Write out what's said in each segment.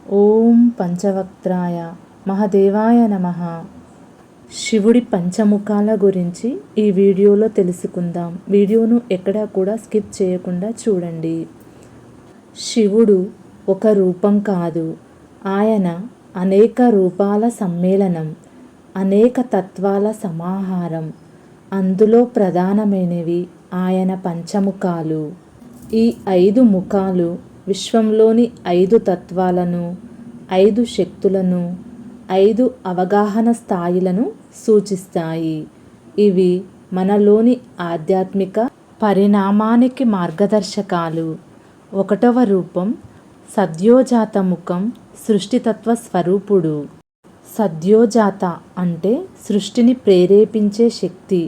ఓం పంచవక్త్రాయ మహదేవాయ నమః. శివుడి పంచముఖాల గురించి ఈ వీడియోలో తెలుసుకుందాం. వీడియోను ఎక్కడా కూడా స్కిప్ చేయకుండా చూడండి. శివుడు ఒక రూపం కాదు, ఆయన అనేక రూపాల సమ్మేళనం, అనేక తత్వాల సమాహారం. అందులో ప్రధానమైనవి ఆయన పంచముఖాలు. ఈ 5 ముఖాలు విశ్వంలోని 5 తత్వాలను, 5 శక్తులను, 5 అవగాహన స్థాయిలను సూచిస్తాయి. ఇవి మనలోని ఆధ్యాత్మిక పరిణామానికి మార్గదర్శకాలు. 1వ రూపం సద్యోజాత ముఖం, సృష్టితత్వ స్వరూపుడు. సద్యోజాత అంటే సృష్టిని ప్రేరేపించే శక్తి.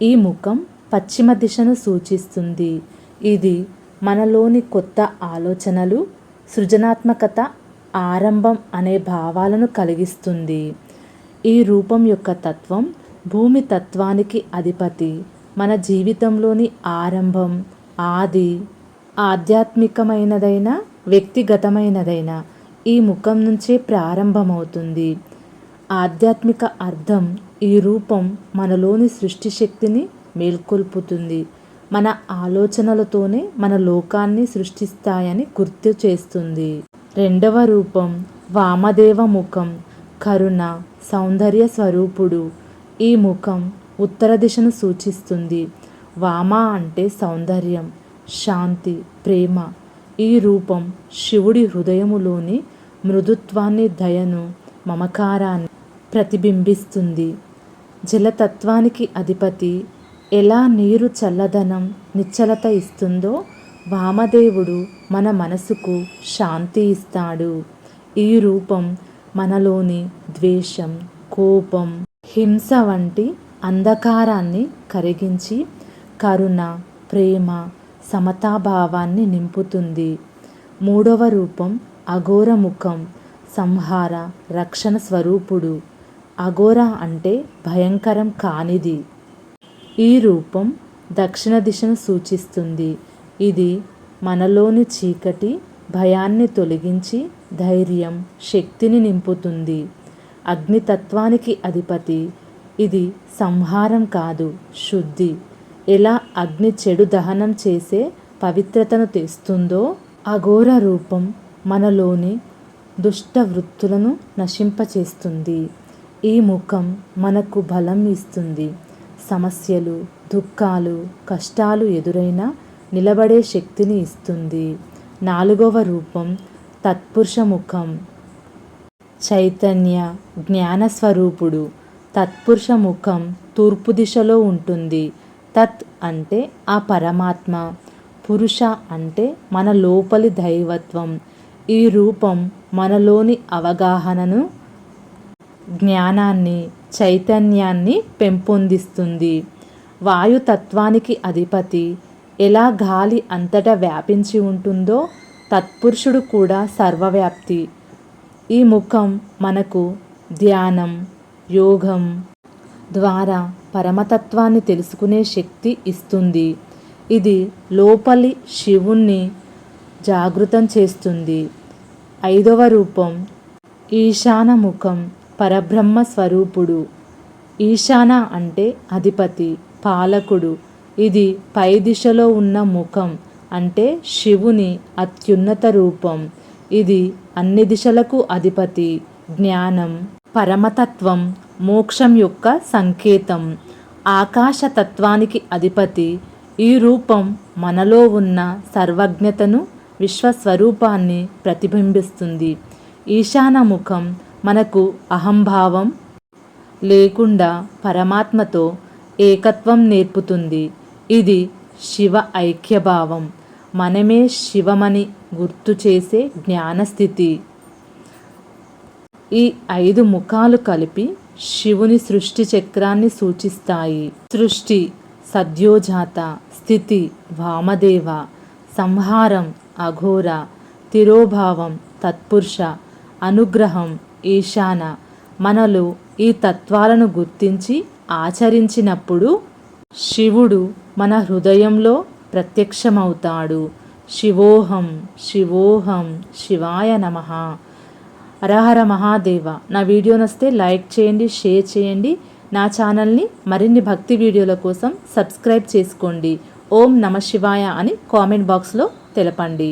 ఈ ముఖం పశ్చిమ దిశను సూచిస్తుంది. ఇది మనలోని కొత్త ఆలోచనలు, సృజనాత్మకత, ఆరంభం అనే భావాలను కలిగిస్తుంది. ఈ రూపం యొక్క తత్వం భూమి తత్వానికి అధిపతి. మన జీవితంలోని ఆరంభం, ఆది, ఆధ్యాత్మికమైనదైనా వ్యక్తిగతమైనదైనా ఈ ముఖం నుంచే ప్రారంభమవుతుంది. ఆధ్యాత్మిక అర్థం ఈ రూపం మనలోని సృష్టి శక్తిని మేల్కొల్పుతుంది. మన ఆలోచనలతోనే మన లోకాన్ని సృష్టిస్తాయని గుర్తు చేస్తుంది. 2వ రూపం వామదేవ ముఖం, కరుణ, సౌందర్య స్వరూపుడు. ఈ ముఖం ఉత్తర దిశను సూచిస్తుంది. వామ అంటే సౌందర్యం, శాంతి, ప్రేమ. ఈ రూపం శివుడి హృదయములోని మృదుత్వాన్ని, దయను, మమకారాన్ని ప్రతిబింబిస్తుంది. జలతత్వానికి అధిపతి. ఎలా నీరు చల్లదనం, నిశ్చలత ఇస్తుందో వామదేవుడు మన మనసుకు శాంతి ఇస్తాడు. ఈ రూపం మనలోని ద్వేషం, కోపం, హింస వంటి అంధకారాన్ని కరిగించి కరుణ, ప్రేమ, సమతాభావాన్ని నింపుతుంది. 3వ రూపం అఘోర ముఖం, సంహార, రక్షణ స్వరూపుడు. అఘోర అంటే భయంకరం కానిది. ఈ రూపం దక్షిణ దిశను సూచిస్తుంది. ఇది మనలోని చీకటి, భయాన్ని తొలగించి ధైర్యం, శక్తిని నింపుతుంది. అగ్నితత్వానికి అధిపతి. ఇది సంహారం కాదు, శుద్ధి. ఎలా అగ్ని చెడు దహనం చేసే పవిత్రతను తెస్తుందో అఘోర రూపం మనలోని దుష్ట వృత్తులను నశింపచేస్తుంది. ఈ ముఖం మనకు బలం ఇస్తుంది. సమస్యలు, దుఃఖాలు, కష్టాలు ఎదురైనా నిలబడే శక్తిని ఇస్తుంది. 4వ రూపం తత్పురుష ముఖం, చైతన్య, జ్ఞానస్వరూపుడు. తత్పురుష ముఖం తూర్పు దిశలో ఉంటుంది. తత్ అంటే ఆ పరమాత్మ, పురుష అంటే మన లోపలి దైవత్వం. ఈ రూపం మనలోని అవగాహనను, జ్ఞానాన్ని, చైతన్యాన్ని పెంపొందిస్తుంది. వాయుతత్వానికి అధిపతి. ఎలా గాలి అంతటా వ్యాపించి ఉంటుందో తత్పురుషుడు కూడా సర్వవ్యాప్తి. ఈ ముఖం మనకు ధ్యానం, యోగం ద్వారా పరమతత్వాన్ని తెలుసుకునే శక్తి ఇస్తుంది. ఇది లోపలి శివుణ్ణి జాగృతం చేస్తుంది. 5వ రూపం ఈశాన ముఖం, పరబ్రహ్మ స్వరూపుడు. ఈశాన అంటే అధిపతి, పాలకుడు. ఇది పై దిశలో ఉన్న ముఖం అంటే శివుని అత్యున్నత రూపం. ఇది అన్ని దిశలకు అధిపతి, జ్ఞానం, పరమతత్వం, మోక్షం యొక్క సంకేతం. ఆకాశతత్వానికి అధిపతి. ఈ రూపం మనలో ఉన్న సర్వజ్ఞతను, విశ్వస్వరూపాన్ని ప్రతిబింబిస్తుంది. ఈశాన ముఖం మనకు అహంభావం లేకుండా పరమాత్మతో ఏకత్వం నేర్పుతుంది. ఇది శివ ఐక్యభావం, మనమే శివమని గుర్తు చేసే జ్ఞానస్థితి. ఈ 5 ముఖాలు కలిపి శివుని సృష్టి చక్రాన్ని సూచిస్తాయి. సృష్టి సద్యోజాత, స్థితి వామదేవ, సంహారం అఘోర, తిరోభావం తత్పురుష, అనుగ్రహం ఈశాన. మనలో ఈ తత్వాలను గుర్తించి ఆచరించినప్పుడు శివుడు మన హృదయంలో ప్రత్యక్షమవుతాడు. శివోహం శివోహం శివాయ నమః. హరహర మహాదేవ. నా వీడియో నచ్చితే లైక్ చేయండి, షేర్ చేయండి. నా ఛానల్ని మరిన్ని భక్తి వీడియోల కోసం సబ్స్క్రైబ్ చేసుకోండి. ఓం నమ శివాయ అని కామెంట్ బాక్స్లో తెలపండి.